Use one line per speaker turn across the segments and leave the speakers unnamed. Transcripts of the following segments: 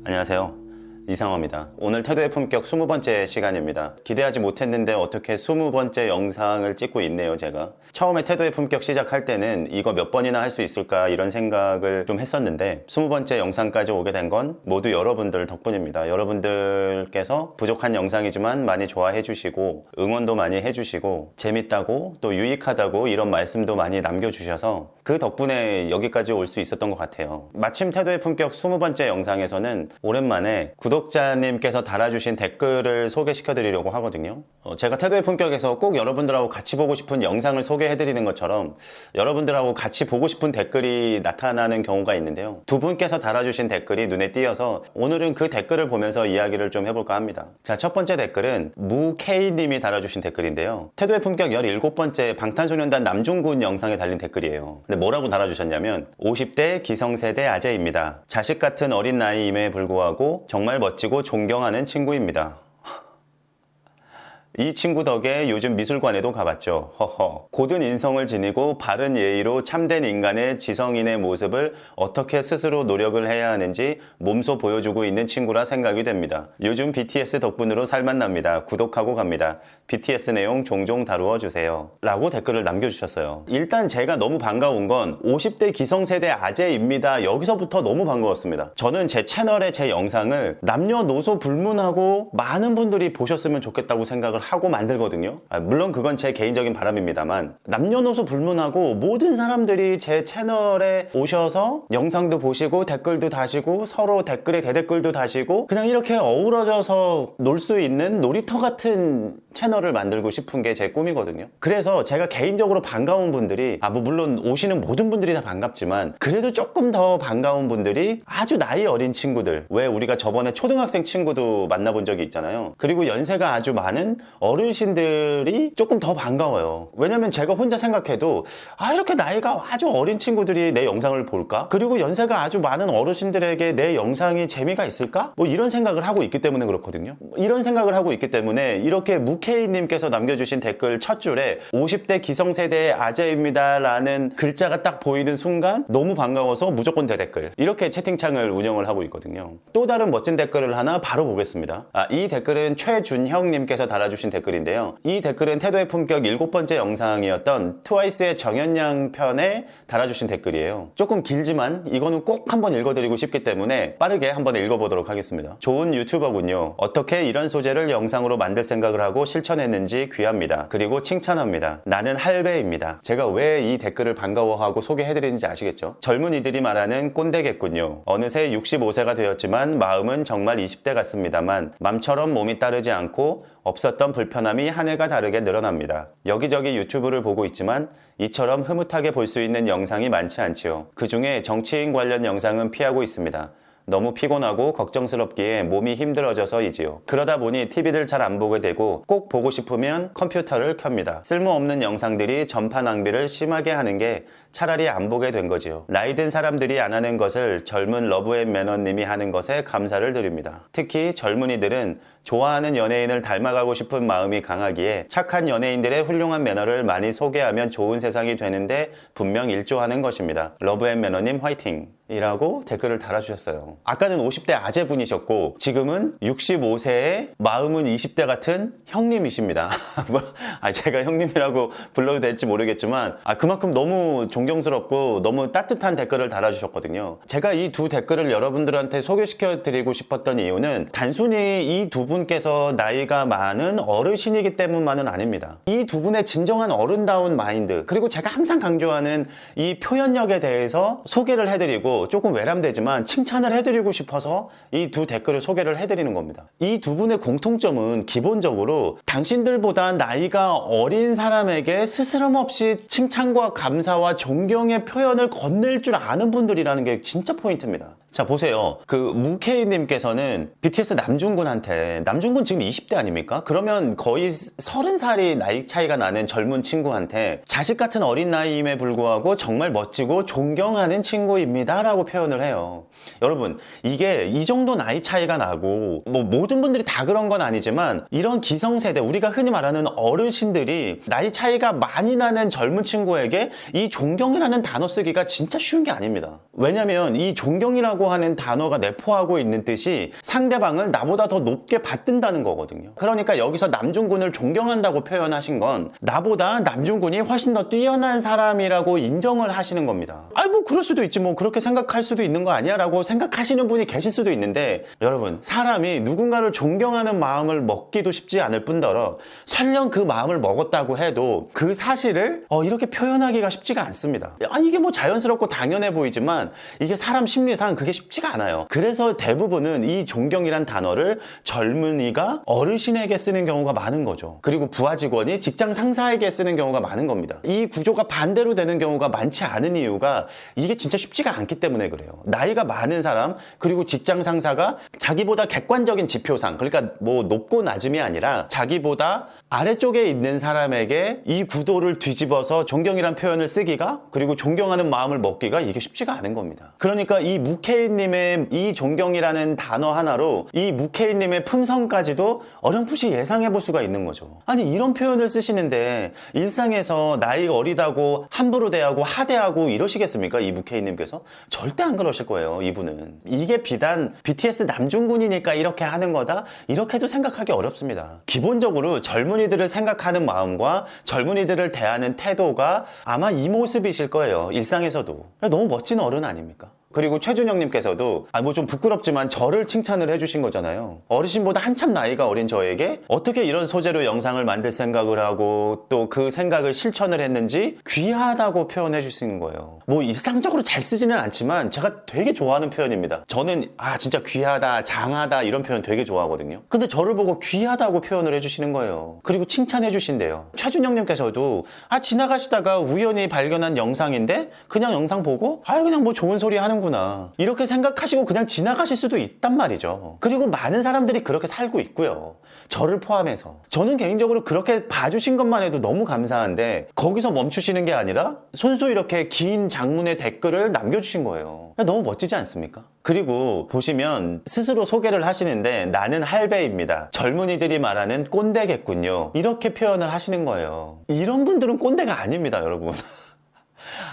안녕하세요. 이상호입니다. 오늘 태도의 품격 20번째 시간입니다. 기대하지 못했는데 어떻게 20번째 영상을 찍고 있네요, 제가. 처음에 태도의 품격 시작할 때는 이거 몇 번이나 할 수 있을까 이런 생각을 좀 했었는데 20번째 영상까지 오게 된 건 모두 여러분들 덕분입니다. 여러분들께서 부족한 영상이지만 많이 좋아해 주시고 응원도 많이 해주시고 재밌다고 또 유익하다고 이런 말씀도 많이 남겨주셔서 그 덕분에 여기까지 올 수 있었던 것 같아요. 마침 태도의 품격 20번째 영상에서는 오랜만에 구독자님께서 달아주신 댓글을 소개시켜 드리려고 하거든요. 제가 태도의 품격에서 꼭 여러분들하고 같이 보고 싶은 영상을 소개해 드리는 것처럼 여러분들하고 같이 보고 싶은 댓글이 나타나는 경우가 있는데요. 두 분께서 달아주신 댓글이 눈에 띄어서 오늘은 그 댓글을 보면서 이야기를 좀 해볼까 합니다. 자, 첫 번째 댓글은 무K님이 달아주신 댓글인데요. 태도의 품격 17번째 방탄소년단 남중군 영상에 달린 댓글이에요. 근데 뭐라고 달아주셨냐면 50대 기성세대 아재입니다. 자식 같은 어린 나이임에 불구하고 정말 멋지고 존경하는 친구입니다. 이 친구 덕에 요즘 미술관에도 가봤죠. 허허. 고든 인성을 지니고 바른 예의로 참된 인간의 지성인의 모습을 어떻게 스스로 노력을 해야 하는지 몸소 보여주고 있는 친구라 생각이 됩니다. 요즘 BTS 덕분으로 살만 납니다. 구독하고 갑니다. BTS 내용 종종 다루어 주세요. 라고 댓글을 남겨주셨어요. 일단 제가 너무 반가운 건 50대 기성세대 아재입니다. 여기서부터 너무 반가웠습니다. 저는 제 채널에 제 영상을 남녀노소 불문하고 많은 분들이 보셨으면 좋겠다고 생각을 하고 만들거든요. 물론 그건 제 개인적인 바람입니다만 남녀노소 불문하고 모든 사람들이 제 채널에 오셔서 영상도 보시고 댓글도 다시고 서로 댓글에 대댓글도 다시고 그냥 이렇게 어우러져서 놀 수 있는 놀이터 같은 채널을 만들고 싶은 게 제 꿈이거든요. 그래서 제가 개인적으로 반가운 분들이 물론 오시는 모든 분들이 다 반갑지만 그래도 조금 더 반가운 분들이 아주 나이 어린 친구들, 왜 우리가 저번에 초등학생 친구도 만나본 적이 있잖아요. 그리고 연세가 아주 많은 어르신들이 조금 더 반가워요. 왜냐면 제가 혼자 생각해도 이렇게 나이가 아주 어린 친구들이 내 영상을 볼까? 그리고 연세가 아주 많은 어르신들에게 내 영상이 재미가 있을까? 이런 생각을 하고 있기 때문에 그렇거든요. 이런 생각을 하고 있기 때문에 이렇게 무케이님께서 남겨주신 댓글 첫 줄에 50대 기성세대의 아재입니다 라는 글자가 딱 보이는 순간 너무 반가워서 무조건 대댓글, 이렇게 채팅창을 운영을 하고 있거든요. 또 다른 멋진 댓글을 하나 바로 보겠습니다. 이 댓글은 최준형님께서 달아주신 댓글인데요. 이 댓글은 태도의 품격 7번째 영상이었던 트와이스의 정연양 편에 달아주신 댓글이에요. 조금 길지만 이거는 꼭 한번 읽어드리고 싶기 때문에 빠르게 한번 읽어보도록 하겠습니다. 좋은 유튜버군요. 어떻게 이런 소재를 영상으로 만들 생각을 하고 실천했는지 귀합니다. 그리고 칭찬합니다. 나는 할배입니다. 제가 왜 이 댓글을 반가워하고 소개해드리는지 아시겠죠? 젊은이들이 말하는 꼰대겠군요. 어느새 65세가 되었지만 마음은 정말 20대 같습니다만 맘처럼 몸이 따르지 않고 없었던 불편함이 한 해가 다르게 늘어납니다. 여기저기 유튜브를 보고 있지만 이처럼 흐뭇하게 볼 수 있는 영상이 많지 않지요. 그 중에 정치인 관련 영상은 피하고 있습니다. 너무 피곤하고 걱정스럽기에 몸이 힘들어져서이지요. 그러다 보니 TV를 잘 안 보게 되고 꼭 보고 싶으면 컴퓨터를 켭니다. 쓸모없는 영상들이 전파 낭비를 심하게 하는 게 차라리 안 보게 된 거지요. 나이 든 사람들이 안 하는 것을 젊은 러브앤매너님이 하는 것에 감사를 드립니다. 특히 젊은이들은 좋아하는 연예인을 닮아가고 싶은 마음이 강하기에 착한 연예인들의 훌륭한 매너를 많이 소개하면 좋은 세상이 되는데 분명 일조하는 것입니다. 러브앤매너님 화이팅! 이라고 댓글을 달아주셨어요. 아까는 50대 아재분이셨고 지금은 65세에 마음은 20대 같은 형님이십니다. 제가 형님이라고 불러도 될지 모르겠지만 그만큼 너무 존경스럽고 너무 따뜻한 댓글을 달아주셨거든요. 제가 이 두 댓글을 여러분들한테 소개시켜 드리고 싶었던 이유는 단순히 이 두 분께서 나이가 많은 어르신이기 때문만은 아닙니다. 이 두 분의 진정한 어른다운 마인드, 그리고 제가 항상 강조하는 이 표현력에 대해서 소개를 해드리고 조금 외람되지만 칭찬을 해드리고 싶어서 이 두 댓글을 소개를 해드리는 겁니다. 이 두 분의 공통점은 기본적으로 당신들보다 나이가 어린 사람에게 스스럼없이 칭찬과 감사와 존경의 표현을 건넬 줄 아는 분들이라는 게 진짜 포인트입니다. 자, 보세요. 그 무케이님께서는 BTS 남중군한테, 남중군 지금 20대 아닙니까? 그러면 거의 30살이 나이 차이가 나는 젊은 친구한테 자식 같은 어린 나이임에 불구하고 정말 멋지고 존경하는 친구입니다 라고 표현을 해요. 여러분, 이게 이 정도 나이 차이가 나고 모든 분들이 다 그런 건 아니지만 이런 기성세대, 우리가 흔히 말하는 어르신들이 나이 차이가 많이 나는 젊은 친구에게 이 존경이라는 단어 쓰기가 진짜 쉬운 게 아닙니다. 왜냐면 이 존경이라고 존경이라고 하는 단어가 내포하고 있는 뜻이 상대방을 나보다 더 높게 받든다는 거거든요. 그러니까 여기서 남중군을 존경한다고 표현하신 건 나보다 남중군이 훨씬 더 뛰어난 사람이라고 인정을 하시는 겁니다. 아니 뭐 그럴 수도 있지, 뭐 그렇게 생각할 수도 있는 거 아니야 라고 생각하시는 분이 계실 수도 있는데, 여러분, 사람이 누군가를 존경하는 마음을 먹기도 쉽지 않을 뿐더러 설령 그 마음을 먹었다고 해도 그 사실을 이렇게 표현하기가 쉽지가 않습니다. 이게 뭐 자연스럽고 당연해 보이지만 이게 사람 심리상 그게 쉽지가 않아요. 그래서 대부분은 이 존경이란 단어를 젊은이가 어르신에게 쓰는 경우가 많은 거죠. 그리고 부하 직원이 직장 상사에게 쓰는 경우가 많은 겁니다. 이 구조가 반대로 되는 경우가 많지 않은 이유가 이게 진짜 쉽지가 않기 때문에 그래요. 나이가 많은 사람, 그리고 직장 상사가 자기보다 객관적인 지표상, 그러니까 뭐 높고 낮음이 아니라 자기보다 아래쪽에 있는 사람에게 이 구도를 뒤집어서 존경이란 표현을 쓰기가, 그리고 존경하는 마음을 먹기가 이게 쉽지가 않은 겁니다. 그러니까 이 무케이님의 이 존경이라는 단어 하나로 이 무케이님의 품성까지도 어렴풋이 예상해 볼 수가 있는 거죠. 아니 이런 표현을 쓰시는데 일상에서 나이가 어리다고 함부로 대하고 하대하고 이러시겠습니까? 이 무케이님께서 절대 안 그러실 거예요. 이분은 이게 비단 BTS 남중군이니까 이렇게 하는 거다, 이렇게도 생각하기 어렵습니다. 기본적으로 젊은이들을 생각하는 마음과 젊은이들을 대하는 태도가 아마 이 모습이실 거예요. 일상에서도. 너무 멋진 어른 아닙니까? 그리고 최준영님께서도 뭐 좀 부끄럽지만 저를 칭찬을 해주신 거잖아요. 어르신보다 한참 나이가 어린 저에게 어떻게 이런 소재로 영상을 만들 생각을 하고 또 그 생각을 실천을 했는지 귀하다고 표현해 주시는 거예요. 뭐 일상적으로 잘 쓰지는 않지만 제가 되게 좋아하는 표현입니다. 저는 진짜 귀하다, 장하다 이런 표현 되게 좋아하거든요. 근데 저를 보고 귀하다고 표현을 해주시는 거예요. 그리고 칭찬해 주신대요. 최준영님께서도 지나가시다가 우연히 발견한 영상인데 그냥 영상 보고 그냥 뭐 좋은 소리 하는구나 이렇게 생각하시고 그냥 지나가실 수도 있단 말이죠. 그리고 많은 사람들이 그렇게 살고 있고요. 저를 포함해서. 저는 개인적으로 그렇게 봐주신 것만 해도 너무 감사한데 거기서 멈추시는 게 아니라 손수 이렇게 긴 장문의 댓글을 남겨주신 거예요. 너무 멋지지 않습니까? 그리고 보시면 스스로 소개를 하시는데 나는 할배입니다. 젊은이들이 말하는 꼰대겠군요. 이렇게 표현을 하시는 거예요. 이런 분들은 꼰대가 아닙니다, 여러분.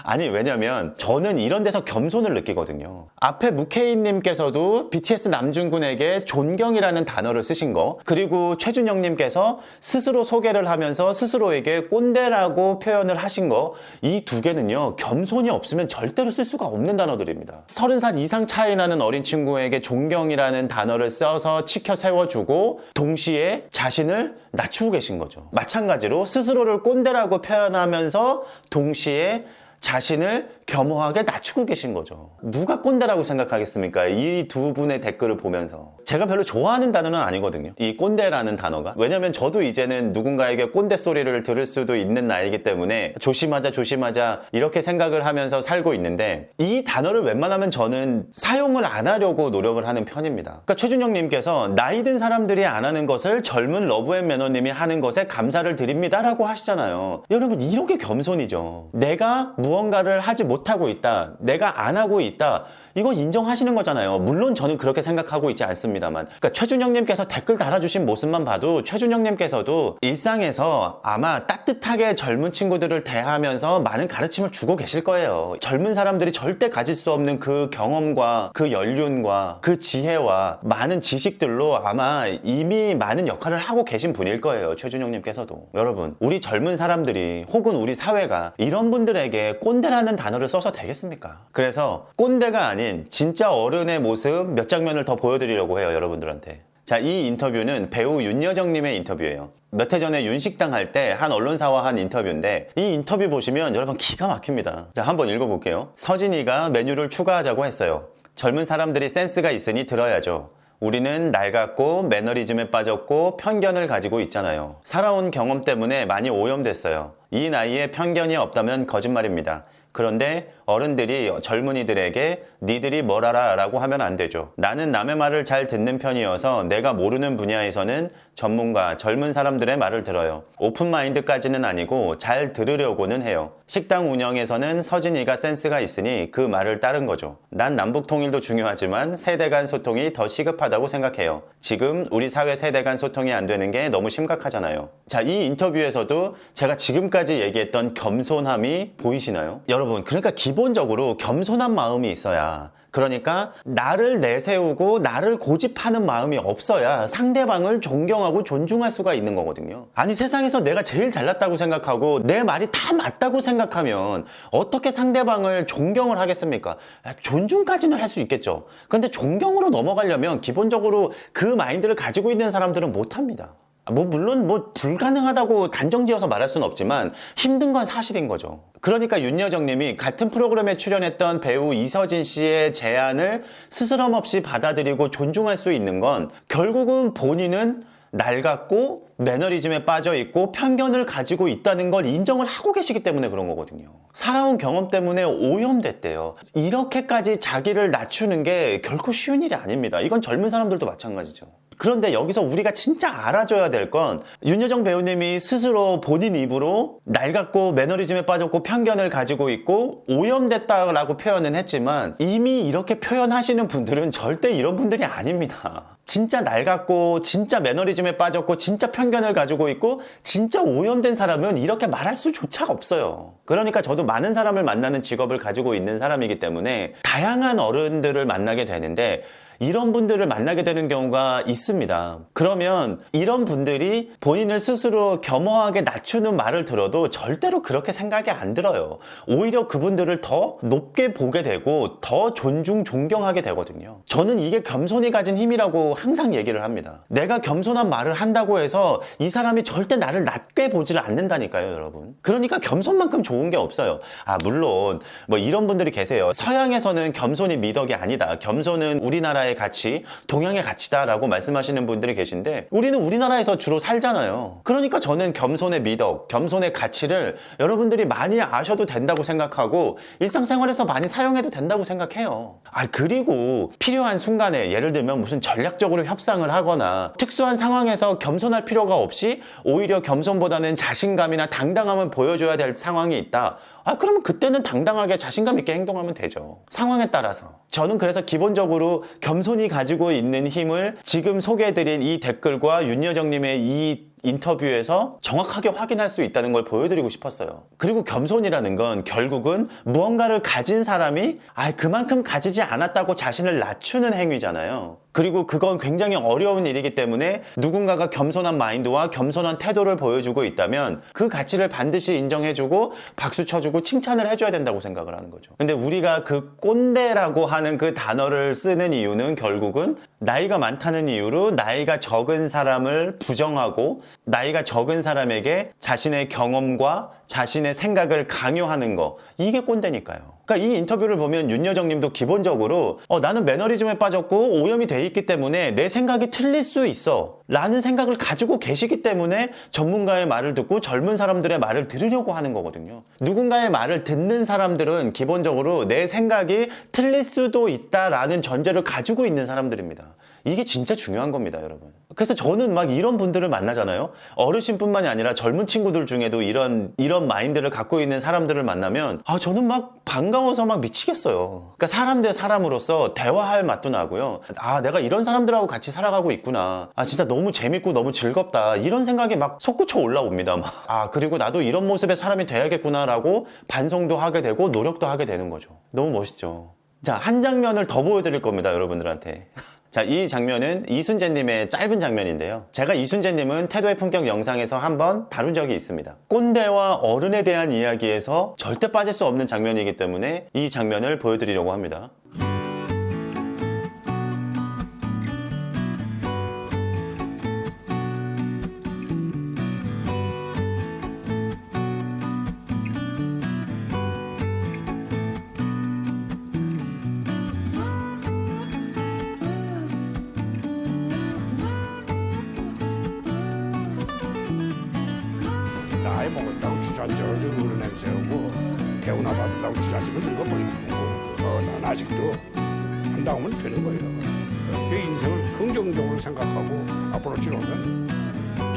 아니 왜냐면 저는 이런 데서 겸손을 느끼거든요. 앞에 무케인님께서도 BTS 남중군에게 존경이라는 단어를 쓰신 거, 그리고 최준영님께서 스스로 소개를 하면서 스스로에게 꼰대라고 표현을 하신 거, 이 두 개는요 겸손이 없으면 절대로 쓸 수가 없는 단어들입니다. 30살 이상 차이 나는 어린 친구에게 존경이라는 단어를 써서 치켜 세워주고 동시에 자신을 낮추고 계신 거죠. 마찬가지로 스스로를 꼰대라고 표현하면서 동시에 자신을 겸허하게 낮추고 계신 거죠. 누가 꼰대라고 생각하겠습니까? 이 두 분의 댓글을 보면서. 제가 별로 좋아하는 단어는 아니거든요, 이 꼰대라는 단어가. 왜냐면 저도 이제는 누군가에게 꼰대 소리를 들을 수도 있는 나이기 때문에 조심하자 이렇게 생각을 하면서 살고 있는데, 이 단어를 웬만하면 저는 사용을 안 하려고 노력을 하는 편입니다. 그러니까 최준영님께서 나이 든 사람들이 안 하는 것을 젊은 러브앤매너님이 하는 것에 감사를 드립니다 라고 하시잖아요. 여러분 이런 게 겸손이죠. 내가 무언가를 하지 못하고 있다, 내가 안 하고 있다, 이거 인정하시는 거잖아요. 물론 저는 그렇게 생각하고 있지 않습니다만. 그러니까 최준영님께서 댓글 달아주신 모습만 봐도 최준영님께서도 일상에서 아마 따뜻하게 젊은 친구들을 대하면서 많은 가르침을 주고 계실 거예요. 젊은 사람들이 절대 가질 수 없는 그 경험과 그 연륜과 그 지혜와 많은 지식들로 아마 이미 많은 역할을 하고 계신 분일 거예요, 최준영님께서도. 여러분, 우리 젊은 사람들이 혹은 우리 사회가 이런 분들에게 꼰대라는 단어를 써서 되겠습니까? 그래서 꼰대가 아닌 진짜 어른의 모습 몇 장면을 더 보여드리려고 해요, 여러분들한테. 자, 이 인터뷰는 배우 윤여정님의 인터뷰예요. 몇 해 전에 윤식당 할 때 한 언론사와 한 인터뷰인데, 이 인터뷰 보시면 여러분 기가 막힙니다. 자, 한번 읽어볼게요. 서진이가 메뉴를 추가하자고 했어요. 젊은 사람들이 센스가 있으니 들어야죠. 우리는 낡았고 매너리즘에 빠졌고 편견을 가지고 있잖아요. 살아온 경험 때문에 많이 오염됐어요. 이 나이에 편견이 없다면 거짓말입니다. 그런데 어른들이 젊은이들에게 니들이 뭘 알아 라고 하면 안 되죠. 나는 남의 말을 잘 듣는 편이어서 내가 모르는 분야에서는 전문가, 젊은 사람들의 말을 들어요. 오픈마인드까지는 아니고 잘 들으려고는 해요. 식당 운영에서는 서진이가 센스가 있으니 그 말을 따른 거죠. 난 남북통일도 중요하지만 세대 간 소통이 더 시급하다고 생각해요. 지금 우리 사회 세대 간 소통이 안 되는 게 너무 심각하잖아요. 자, 이 인터뷰에서도 제가 지금까지 얘기했던 겸손함이 보이시나요? 여러분, 그러니까 기본적으로 겸손한 마음이 있어야 그러니까 나를 내세우고 나를 고집하는 마음이 없어야 상대방을 존경하고 존중할 수가 있는 거거든요. 아니 세상에서 내가 제일 잘났다고 생각하고 내 말이 다 맞다고 생각하면 어떻게 상대방을 존경을 하겠습니까? 존중까지는 할 수 있겠죠. 근데 존경으로 넘어가려면 기본적으로 그 마인드를 가지고 있는 사람들은 못합니다. 물론 불가능하다고 단정지어서 말할 수는 없지만 힘든 건 사실인 거죠. 그러니까 윤여정님이 같은 프로그램에 출연했던 배우 이서진 씨의 제안을 스스럼없이 받아들이고 존중할 수 있는 건 결국은 본인은 낡았고 매너리즘에 빠져 있고 편견을 가지고 있다는 걸 인정을 하고 계시기 때문에 그런 거거든요. 살아온 경험 때문에 오염됐대요. 이렇게까지 자기를 낮추는 게 결코 쉬운 일이 아닙니다. 이건 젊은 사람들도 마찬가지죠. 그런데 여기서 우리가 진짜 알아줘야 될 건 윤여정 배우님이 스스로 본인 입으로 낡았고 매너리즘에 빠졌고 편견을 가지고 있고 오염됐다라고 표현은 했지만 이미 이렇게 표현하시는 분들은 절대 이런 분들이 아닙니다. 진짜 낡았고 진짜 매너리즘에 빠졌고 진짜 편견을 가지고 있고 진짜 오염된 사람은 이렇게 말할 수조차 없어요. 그러니까 저도 많은 사람을 만나는 직업을 가지고 있는 사람이기 때문에 다양한 어른들을 만나게 되는데 이런 분들을 만나게 되는 경우가 있습니다. 그러면 이런 분들이 본인을 스스로 겸허하게 낮추는 말을 들어도 절대로 그렇게 생각이 안 들어요. 오히려 그분들을 더 높게 보게 되고 더 존경하게 되거든요. 저는 이게 겸손이 가진 힘이라고 항상 얘기를 합니다. 내가 겸손한 말을 한다고 해서 이 사람이 절대 나를 낮게 보지를 않는다니까요, 여러분. 그러니까 겸손만큼 좋은 게 없어요. 물론 이런 분들이 계세요. 서양에서는 겸손이 미덕이 아니다. 겸손은 우리나라의 가치, 동양의 가치다라고 말씀하시는 분들이 계신데 우리는 우리나라에서 주로 살잖아요. 그러니까 저는 겸손의 미덕, 겸손의 가치를 여러분들이 많이 아셔도 된다고 생각하고 일상생활에서 많이 사용해도 된다고 생각해요. 그리고 필요한 순간에 예를 들면 무슨 전략적으로 협상을 하거나 특수한 상황에서 겸손할 필요가 없이 오히려 겸손보다는 자신감이나 당당함을 보여줘야 될 상황이 있다. 그러면 그때는 당당하게 자신감 있게 행동하면 되죠. 상황에 따라서. 저는 그래서 기본적으로 겸손이 가지고 있는 힘을 지금 소개해드린 이 댓글과 윤여정님의 이 인터뷰에서 정확하게 확인할 수 있다는 걸 보여드리고 싶었어요. 그리고 겸손이라는 건 결국은 무언가를 가진 사람이 그만큼 가지지 않았다고 자신을 낮추는 행위잖아요. 그리고 그건 굉장히 어려운 일이기 때문에 누군가가 겸손한 마인드와 겸손한 태도를 보여주고 있다면 그 가치를 반드시 인정해주고 박수 쳐주고 칭찬을 해줘야 된다고 생각을 하는 거죠. 근데 우리가 그 꼰대라고 하는 그 단어를 쓰는 이유는 결국은 나이가 많다는 이유로 나이가 적은 사람을 부정하고 나이가 적은 사람에게 자신의 경험과 자신의 생각을 강요하는 거, 이게 꼰대니까요. 그러니까 이 인터뷰를 보면 윤여정 님도 기본적으로 나는 매너리즘에 빠졌고 오염이 돼 있기 때문에 내 생각이 틀릴 수 있어 라는 생각을 가지고 계시기 때문에 전문가의 말을 듣고 젊은 사람들의 말을 들으려고 하는 거거든요. 누군가의 말을 듣는 사람들은 기본적으로 내 생각이 틀릴 수도 있다라는 전제를 가지고 있는 사람들입니다. 이게 진짜 중요한 겁니다, 여러분. 그래서 저는 막 이런 분들을 만나잖아요. 어르신뿐만이 아니라 젊은 친구들 중에도 이런 마인드를 갖고 있는 사람들을 만나면 저는 막 반가워서 막 미치겠어요. 그러니까 사람 대 사람으로서 대화할 맛도 나고요. 내가 이런 사람들하고 같이 살아가고 있구나. 진짜 너무 재밌고 너무 즐겁다. 이런 생각이 막 솟구쳐 올라옵니다. 그리고 나도 이런 모습의 사람이 돼야겠구나라고 반성도 하게 되고 노력도 하게 되는 거죠. 너무 멋있죠. 자, 한 장면을 더 보여드릴 겁니다, 여러분들한테. 자, 이 장면은 이순재님의 짧은 장면인데요. 제가 이순재님은 태도의 품격 영상에서 한번 다룬 적이 있습니다. 꼰대와 어른에 대한 이야기에서 절대 빠질 수 없는 장면이기 때문에 이 장면을 보여드리려고 합니다.
나이 먹었다고 주저앉아서 어른 냄새오고 개운하 받는다고 주저앉으면 늙어버리는 거고 난 아직도 한다고 하면 되는 거예요. 내 인생을 긍정적으로 생각하고 앞으로 지나면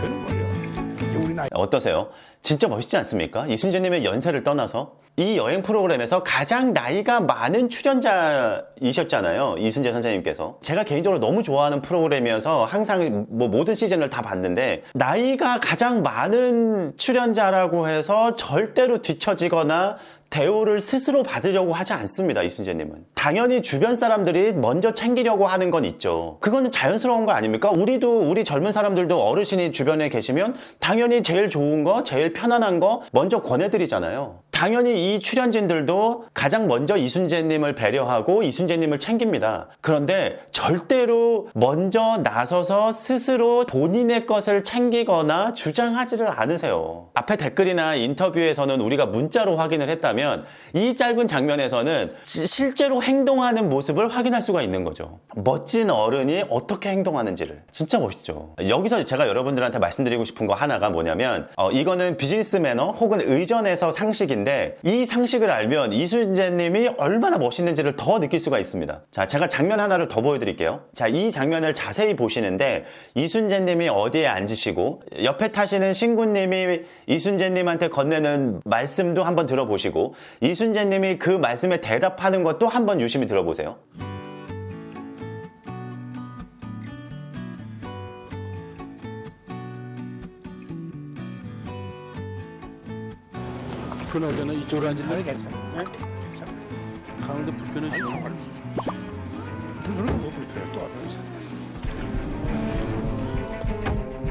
되는 거예요. 우리 나이
어떠세요? 진짜 멋있지 않습니까? 이순재님의 연세를 떠나서 이 여행 프로그램에서 가장 나이가 많은 출연자이셨잖아요. 이순재 선생님께서. 제가 개인적으로 너무 좋아하는 프로그램이어서 항상 뭐 모든 시즌을 다 봤는데 나이가 가장 많은 출연자라고 해서 절대로 뒤처지거나 대우를 스스로 받으려고 하지 않습니다. 이순재님은. 당연히 주변 사람들이 먼저 챙기려고 하는 건 있죠. 그거는 자연스러운 거 아닙니까? 우리 젊은 사람들도 어르신이 주변에 계시면 당연히 제일 좋은 거, 제일 편안한 거 먼저 권해드리잖아요. 당연히 이 출연진들도 가장 먼저 이순재님을 배려하고 이순재님을 챙깁니다. 그런데 절대로 먼저 나서서 스스로 본인의 것을 챙기거나 주장하지를 않으세요. 앞에 댓글이나 인터뷰에서는 우리가 문자로 확인을 했다면 이 짧은 장면에서는 실제로 행동하는 모습을 확인할 수가 있는 거죠. 멋진 어른이 어떻게 행동하는지를. 진짜 멋있죠. 여기서 제가 여러분들한테 말씀드리고 싶은 거 하나가 뭐냐면 이거는 비즈니스 매너 혹은 의전에서 상식인데 이 상식을 알면 이순재님이 얼마나 멋있는지를 더 느낄 수가 있습니다. 자, 제가 장면 하나를 더 보여드릴게요. 자, 이 장면을 자세히 보시는데 이순재님이 어디에 앉으시고 옆에 타시는 신구님이 이순재님한테 건네는 말씀도 한번 들어보시고 이순재님이 그 말씀에 대답하는 것도 한번 유심히 들어보세요.
불편하잖아. 이쪽으로 앉을래?
괜찮아. 괜찮아.
가운데 불편해.
상관없어. 불편은 뭐 불편해 또 하나 있어.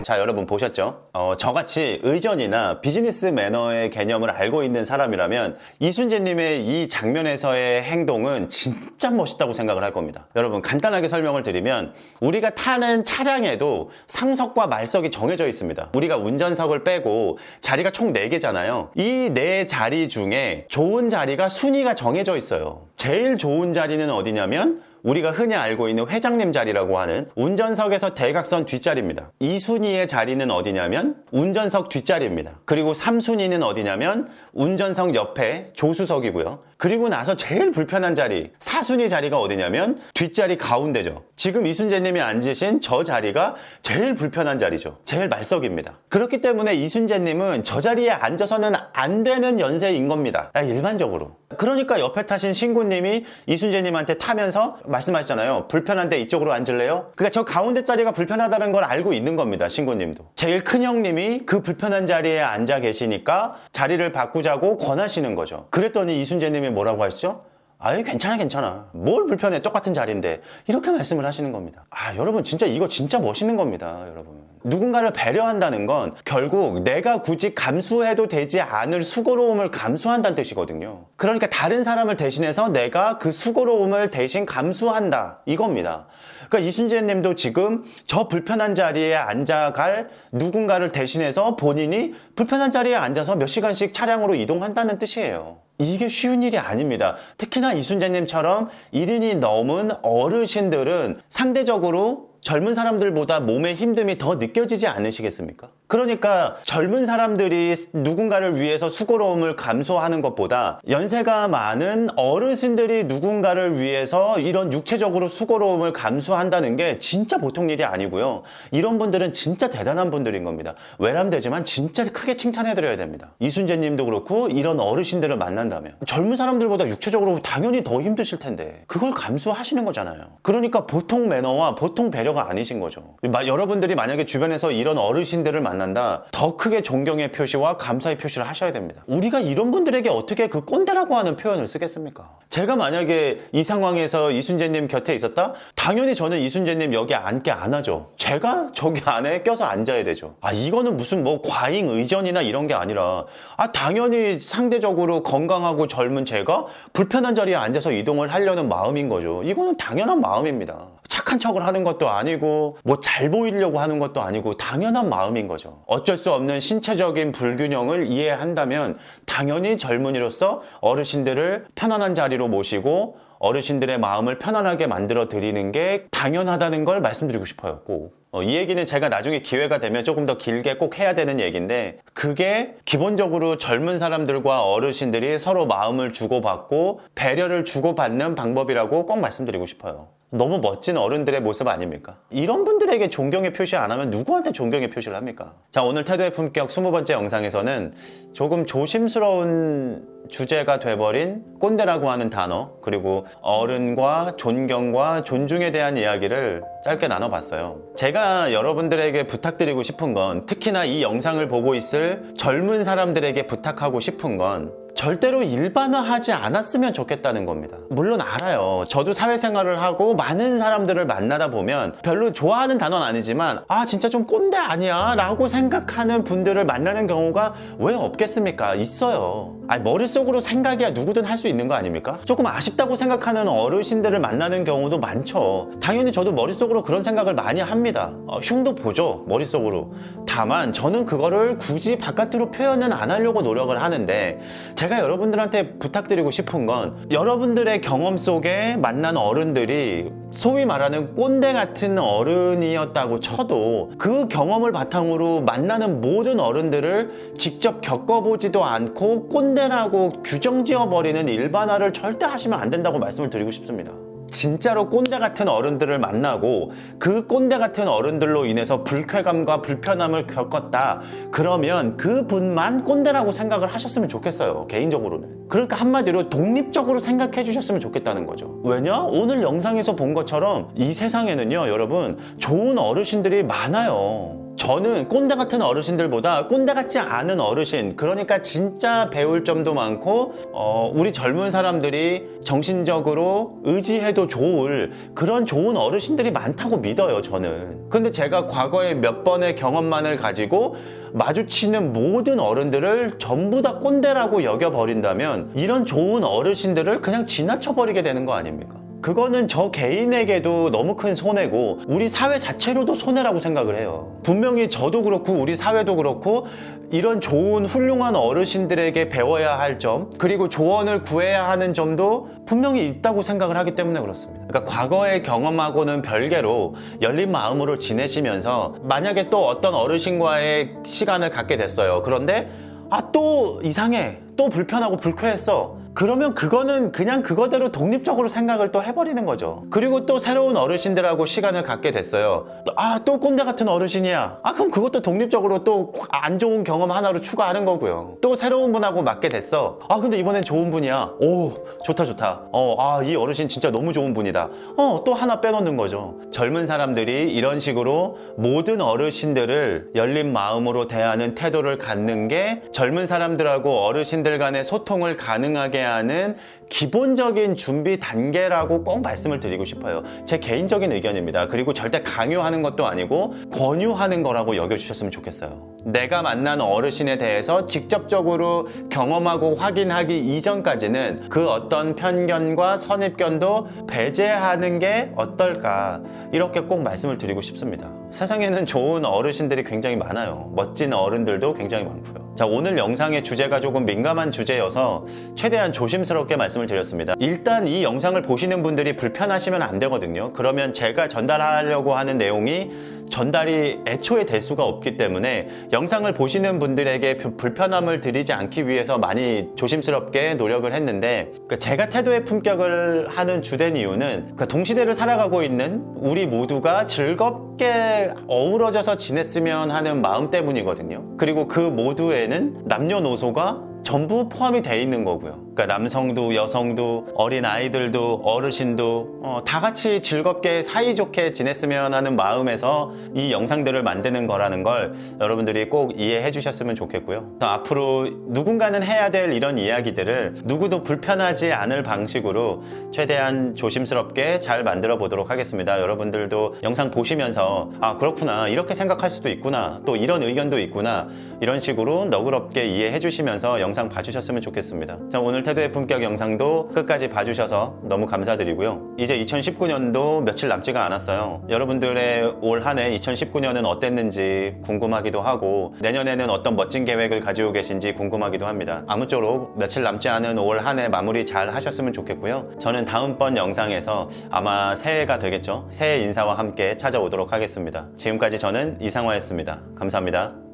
자, 여러분 보셨죠? 저같이 의전이나 비즈니스 매너의 개념을 알고 있는 사람이라면 이순재님의 이 장면에서의 행동은 진짜 멋있다고 생각을 할 겁니다. 여러분 간단하게 설명을 드리면 우리가 타는 차량에도 상석과 말석이 정해져 있습니다. 우리가 운전석을 빼고 자리가 총 4개잖아요. 이 4자리 중에 좋은 자리가 순위가 정해져 있어요. 제일 좋은 자리는 어디냐면 우리가 흔히 알고 있는 회장님 자리라고 하는 운전석에서 대각선 뒷자리입니다. 2순위의 자리는 어디냐면 운전석 뒷자리입니다. 그리고 3순위는 어디냐면 운전석 옆에 조수석이고요. 그리고 나서 제일 불편한 자리 4순위 자리가 어디냐면 뒷자리 가운데죠. 지금 이순재님이 앉으신 저 자리가 제일 불편한 자리죠. 제일 말석입니다. 그렇기 때문에 이순재님은 저 자리에 앉아서는 안 되는 연세인 겁니다. 일반적으로. 그러니까 옆에 타신 신구님이 이순재님한테 타면서 말씀하시잖아요. 불편한데 이쪽으로 앉을래요? 그러니까 저 가운데 자리가 불편하다는 걸 알고 있는 겁니다. 신구님도. 제일 큰 형님이 그 불편한 자리에 앉아 계시니까 자리를 바꾸자고 권하시는 거죠. 그랬더니 이순재님이 뭐라고 하시죠? 아이 괜찮아 뭘 불편해 똑같은 자리인데 이렇게 말씀을 하시는 겁니다. 여러분 진짜 이거 진짜 멋있는 겁니다. 여러분 누군가를 배려한다는 건 결국 내가 굳이 감수해도 되지 않을 수고로움을 감수한다는 뜻이거든요. 그러니까 다른 사람을 대신해서 내가 그 수고로움을 대신 감수한다 이겁니다. 그러니까 이순재님도 지금 저 불편한 자리에 앉아갈 누군가를 대신해서 본인이 불편한 자리에 앉아서 몇 시간씩 차량으로 이동한다는 뜻이에요. 이게 쉬운 일이 아닙니다. 특히나 이순재님처럼 1인이 넘은 어르신들은 상대적으로 젊은 사람들보다 몸의 힘듦이 더 느껴지지 않으시겠습니까? 그러니까 젊은 사람들이 누군가를 위해서 수고로움을 감수하는 것보다 연세가 많은 어르신들이 누군가를 위해서 이런 육체적으로 수고로움을 감수한다는 게 진짜 보통 일이 아니고요. 이런 분들은 진짜 대단한 분들인 겁니다. 외람되지만 진짜 크게 칭찬해드려야 됩니다. 이순재님도 그렇고 이런 어르신들을 만난다면 젊은 사람들보다 육체적으로 당연히 더 힘드실 텐데 그걸 감수하시는 거잖아요. 그러니까 보통 매너와 보통 배려가 아니신 거죠. 여러분들이 만약에 주변에서 이런 어르신들을 만난다, 더 크게 존경의 표시와 감사의 표시를 하셔야 됩니다. 우리가 이런 분들에게 어떻게 그 꼰대라고 하는 표현을 쓰겠습니까? 제가 만약에 이 상황에서 이순재님 곁에 있었다? 당연히 저는 이순재님 여기 앉게 안 하죠. 제가 저기 안에 껴서 앉아야 되죠. 이거는 무슨 뭐 과잉 의전이나 이런 게 아니라 당연히 상대적으로 건강하고 젊은 제가 불편한 자리에 앉아서 이동을 하려는 마음인 거죠. 이거는 당연한 마음입니다. 착한 척을 하는 것도 아니고 뭐 잘 보이려고 하는 것도 아니고 당연한 마음인 거죠. 어쩔 수 없는 신체적인 불균형을 이해한다면 당연히 젊은이로서 어르신들을 편안한 자리로 모시고 어르신들의 마음을 편안하게 만들어 드리는 게 당연하다는 걸 말씀드리고 싶어요. 꼭. 이 얘기는 제가 나중에 기회가 되면 조금 더 길게 꼭 해야 되는 얘기인데 그게 기본적으로 젊은 사람들과 어르신들이 서로 마음을 주고받고 배려를 주고받는 방법이라고 꼭 말씀드리고 싶어요. 너무 멋진 어른들의 모습 아닙니까? 이런 분들에게 존경의 표시 안 하면 누구한테 존경의 표시를 합니까? 자, 오늘 태도의 품격 20번째 영상에서는 조금 조심스러운 주제가 돼버린 꼰대라고 하는 단어, 그리고 어른과 존경과 존중에 대한 이야기를 짧게 나눠봤어요. 제가 여러분들에게 부탁드리고 싶은 건, 특히나 이 영상을 보고 있을 젊은 사람들에게 부탁하고 싶은 건 절대로 일반화하지 않았으면 좋겠다는 겁니다. 물론 알아요. 저도 사회생활을 하고 많은 사람들을 만나다 보면 별로 좋아하는 단어는 아니지만 진짜 좀 꼰대 아니야? 라고 생각하는 분들을 만나는 경우가 왜 없겠습니까? 있어요. 머릿속으로 생각이야 누구든 할 수 있는 거 아닙니까? 조금 아쉽다고 생각하는 어르신들을 만나는 경우도 많죠. 당연히 저도 머릿속으로 그런 생각을 많이 합니다. 흉도 보죠, 머릿속으로. 다만 저는 그거를 굳이 바깥으로 표현은 안 하려고 노력을 하는데, 제가 여러분들한테 부탁드리고 싶은 건, 여러분들의 경험 속에 만난 어른들이 소위 말하는 꼰대 같은 어른이었다고 쳐도 그 경험을 바탕으로 만나는 모든 어른들을 직접 겪어보지도 않고 꼰대라고 규정 지어버리는 일반화를 절대 하시면 안 된다고 말씀을 드리고 싶습니다. 진짜로 꼰대 같은 어른들을 만나고 그 꼰대 같은 어른들로 인해서 불쾌감과 불편함을 겪었다, 그러면 그분만 꼰대라고 생각을 하셨으면 좋겠어요, 개인적으로는. 그러니까 한마디로 독립적으로 생각해 주셨으면 좋겠다는 거죠. 왜냐? 오늘 영상에서 본 것처럼 이 세상에는요, 여러분, 좋은 어르신들이 많아요. 저는 꼰대 같은 어르신들보다 꼰대 같지 않은 어르신, 그러니까 진짜 배울 점도 많고 우리 젊은 사람들이 정신적으로 의지해도 좋을 그런 좋은 어르신들이 많다고 믿어요, 저는. 근데 제가 과거에 몇 번의 경험만을 가지고 마주치는 모든 어른들을 전부 다 꼰대라고 여겨버린다면 이런 좋은 어르신들을 그냥 지나쳐버리게 되는 거 아닙니까? 그거는 저 개인에게도 너무 큰 손해고 우리 사회 자체로도 손해라고 생각을 해요. 분명히 저도 그렇고 우리 사회도 그렇고 이런 좋은 훌륭한 어르신들에게 배워야 할 점, 그리고 조언을 구해야 하는 점도 분명히 있다고 생각을 하기 때문에 그렇습니다. 그러니까 과거의 경험하고는 별개로 열린 마음으로 지내시면서 만약에 또 어떤 어르신과의 시간을 갖게 됐어요. 그런데 또 이상해, 또 불편하고 불쾌했어. 그러면 그거는 그냥 그거대로 독립적으로 생각을 또 해버리는 거죠. 그리고 또 새로운 어르신들하고 시간을 갖게 됐어요. 또 꼰대 같은 어르신이야. 그럼 그것도 독립적으로 또 안 좋은 경험 하나로 추가하는 거고요. 또 새로운 분하고 맞게 됐어. 근데 이번엔 좋은 분이야. 오, 좋다. 이 어르신 진짜 너무 좋은 분이다. 또 하나 빼놓는 거죠. 젊은 사람들이 이런 식으로 모든 어르신들을 열린 마음으로 대하는 태도를 갖는 게 젊은 사람들하고 어르신들 간의 소통을 가능하게 하는 기본적인 준비 단계라고 꼭 말씀을 드리고 싶어요. 제 개인적인 의견입니다. 그리고 절대 강요하는 것도 아니고 권유하는 거라고 여겨주셨으면 좋겠어요. 내가 만난 어르신에 대해서 직접적으로 경험하고 확인하기 이전까지는 그 어떤 편견과 선입견도 배제하는 게 어떨까, 이렇게 꼭 말씀을 드리고 싶습니다. 세상에는 좋은 어르신들이 굉장히 많아요. 멋진 어른들도 굉장히 많고요. 자, 오늘 영상의 주제가 조금 민감한 주제여서 최대한 조심스럽게 말씀을 드렸습니다. 일단 이 영상을 보시는 분들이 불편하시면 안 되거든요. 그러면 제가 전달하려고 하는 내용이 전달이 애초에 될 수가 없기 때문에 영상을 보시는 분들에게 불편함을 드리지 않기 위해서 많이 조심스럽게 노력을 했는데, 제가 태도의 품격을 하는 주된 이유는 동시대를 살아가고 있는 우리 모두가 즐겁게 어우러져서 지냈으면 하는 마음 때문이거든요. 그리고 그 모두에는 남녀노소가 전부 포함이 돼 있는 거고요. 그러니까 남성도 여성도 어린 아이들도 어르신도 다 같이 즐겁게 사이좋게 지냈으면 하는 마음에서 이 영상들을 만드는 거라는 걸 여러분들이 꼭 이해해 주셨으면 좋겠고요. 앞으로 누군가는 해야 될 이런 이야기들을 누구도 불편하지 않을 방식으로 최대한 조심스럽게 잘 만들어 보도록 하겠습니다. 여러분들도 영상 보시면서 그렇구나, 이렇게 생각할 수도 있구나, 또 이런 의견도 있구나, 이런 식으로 너그럽게 이해해 주시면서 영상 봐주셨으면 좋겠습니다. 자, 오늘 태도의 품격 영상도 끝까지 봐주셔서 너무 감사드리고요. 이제 2019년도 며칠 남지가 않았어요. 여러분들의 올 한 해 2019년은 어땠는지 궁금하기도 하고 내년에는 어떤 멋진 계획을 가지고 계신지 궁금하기도 합니다. 아무쪼록 며칠 남지 않은 올 한 해 마무리 잘 하셨으면 좋겠고요. 저는 다음번 영상에서 아마 새해가 되겠죠. 새해 인사와 함께 찾아오도록 하겠습니다. 지금까지 저는 이상화였습니다. 감사합니다.